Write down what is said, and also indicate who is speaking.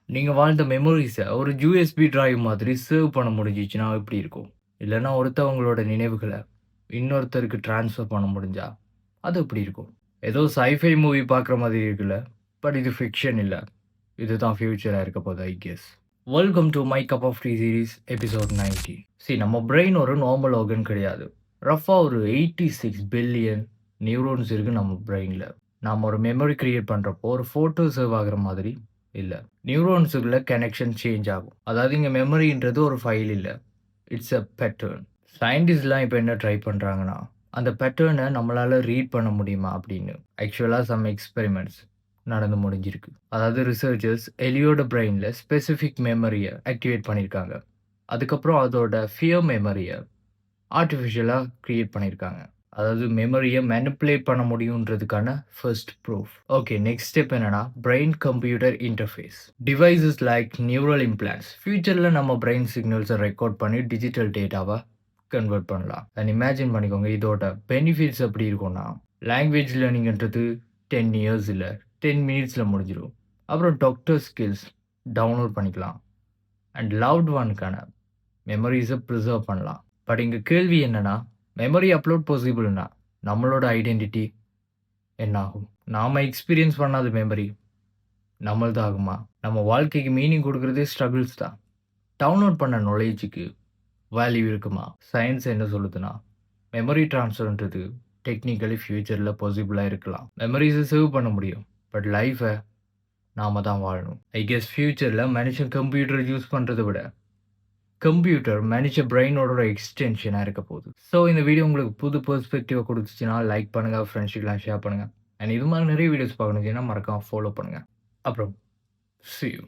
Speaker 1: நீங்க வாழ்ந்த மெமோரீஸ ஒரு யூஎஸ்பி டிரைவ் மாதிரி சேவ் பண்ண முடிஞ்சுச்சுன்னா எப்படி இருக்கும்? இல்லன்னா ஒருத்தவங்களோட நினைவுகள இன்னொருத்தருக்கு ட்ரான்ஸ்ஃபர் பண்ண முடிஞ்சா, அது எப்படி இருக்கும்? ஏதோ சைஃபை மூவி பார்க்குற மாதிரி இருக்குல்ல. பட் இது ஃபிக்ஷன் இல்ல. இதுதான் ஃபியூச்சரா இருக்க போது I guess. Welcome to my cup of tea series episode 90. நம்ம பிரெயின் ஒரு நார்மல் ஆர்கன் கிடையாது. ரஃப்பா ஒரு 86 பில்லியன் நியூரான்ஸ் இருக்கு நம்ம பிரெயின்ல. நாம ஒரு மெமரி கிரியேட் பண்றப்போ ஒரு ஃபோட்டோ சேவ் ஆகுற மாதிரி இல்ல. நியூரான்ஸுக்குள்ள கனெக்ஷன் சேஞ்ச் ஆகும். அதாவது இங்க மெமரின்றது ஒரு ஃபைல் இல்ல. It's a pattern. சயின்டிஸ்ட்லாம் இப்ப என்ன ட்ரை பண்றாங்கன்னா, அந்த பேட்டர்ன நம்மளால ரீட் பண்ண முடியுமா அப்படின்னு. ஆக்சுவலா சம் எக்ஸ்பெரிமெண்ட்ஸ் நடந்து முடிஞ்சிருக்கு. அதாவது ரிசர்ச்சர்ஸ் எலியோட பிரெயின்ல ஸ்பெசிஃபிக் மெமரிய ஆக்டிவேட் பண்ணியிருக்காங்க. அதுக்கப்புறம் அதோட ஃபியர் மெமரிய ஆர்டிஃபிஷியலா கிரியேட் பண்ணியிருக்காங்க. அதாவது மெமரிய மேனிபுலேட் பண்ண முடியுன்றதுக்கான first proof. Okay, next step என்னன்னா, brain computer interface. Devices like neural implants. ஃபியூச்சர்ல நம்ம பிரெயின் சிக்னல்ஸை ரெக்கார்ட் பண்ணி டிஜிட்டல் டேட்டாவா கன்வெர்ட் பண்ணலாம். அண்ட் இமேஜின் பண்ணிக்கோங்க, இதோட பெனிஃபிட்ஸ் எப்படி இருக்கும்னா, லாங்குவேஜ் லேர்னிங்ன்றது 10 இயர்ஸ் இல்ல, 10 மினிட்ஸ்ல முடிஞ்சிடும். அப்புறம் டாக்டர் ஸ்கில்ஸ் டவுன்லோட் பண்ணிக்கலாம். அண்ட் லவ்ட் ஒன்க்கான மெமரிஸை ப்ரிசர்வ் பண்ணலாம். பட் இங்க கேள்வி என்னன்னா, மெமரி அப்லோட் பாசிபிள்னா நம்மளோட ஐடென்டிட்டி என்ன ஆகும்? நாம எக்ஸ்பீரியன்ஸ் பண்ணாத மெமரி நம்மளது ஆகுமா? நம்ம வாழ்க்கைக்கு மீனிங் கொடுக்கறதே ஸ்ட்ரகிள்ஸ் தான். டவுன்லோட் பண்ண நாலேஜுக்கு வேல்யூ இருக்குமா? சயின்ஸ் என்ன சொல்லுதுன்னா, மெமரி ட்ரான்ஸ்ஃபர்ன்றது டெக்னிக்கலி ஃபியூச்சர்ல பாசிபிளா இருக்கலாம். மெமரிஸை சேவ் பண்ண முடியும். பட் லைஃபை நாம தான் வாழணும். ஐ கெஸ் ஃபியூச்சர்ல மனுஷன் கம்ப்யூட்டர் யூஸ் பண்றதை விட கம்ப்யூட்டர் மனுஷ பிரெயினோட ஒரு எக்ஸ்டென்ஷனா இருக்க போகுது. ஸோ இந்த வீடியோ உங்களுக்கு புது பெர்ஸ்பெக்டிவ் குடுத்துச்சுன்னா லைக் பண்ணுங்க, ஃப்ரெண்ட்ஸ்க்குலாம் ஷேர் பண்ணுங்க. அண்ட் இது மாதிரி நிறைய வீடியோஸ் பார்க்கணும்னா மறக்காம ஃபாலோ பண்ணுங்க. அப்புறம் see you.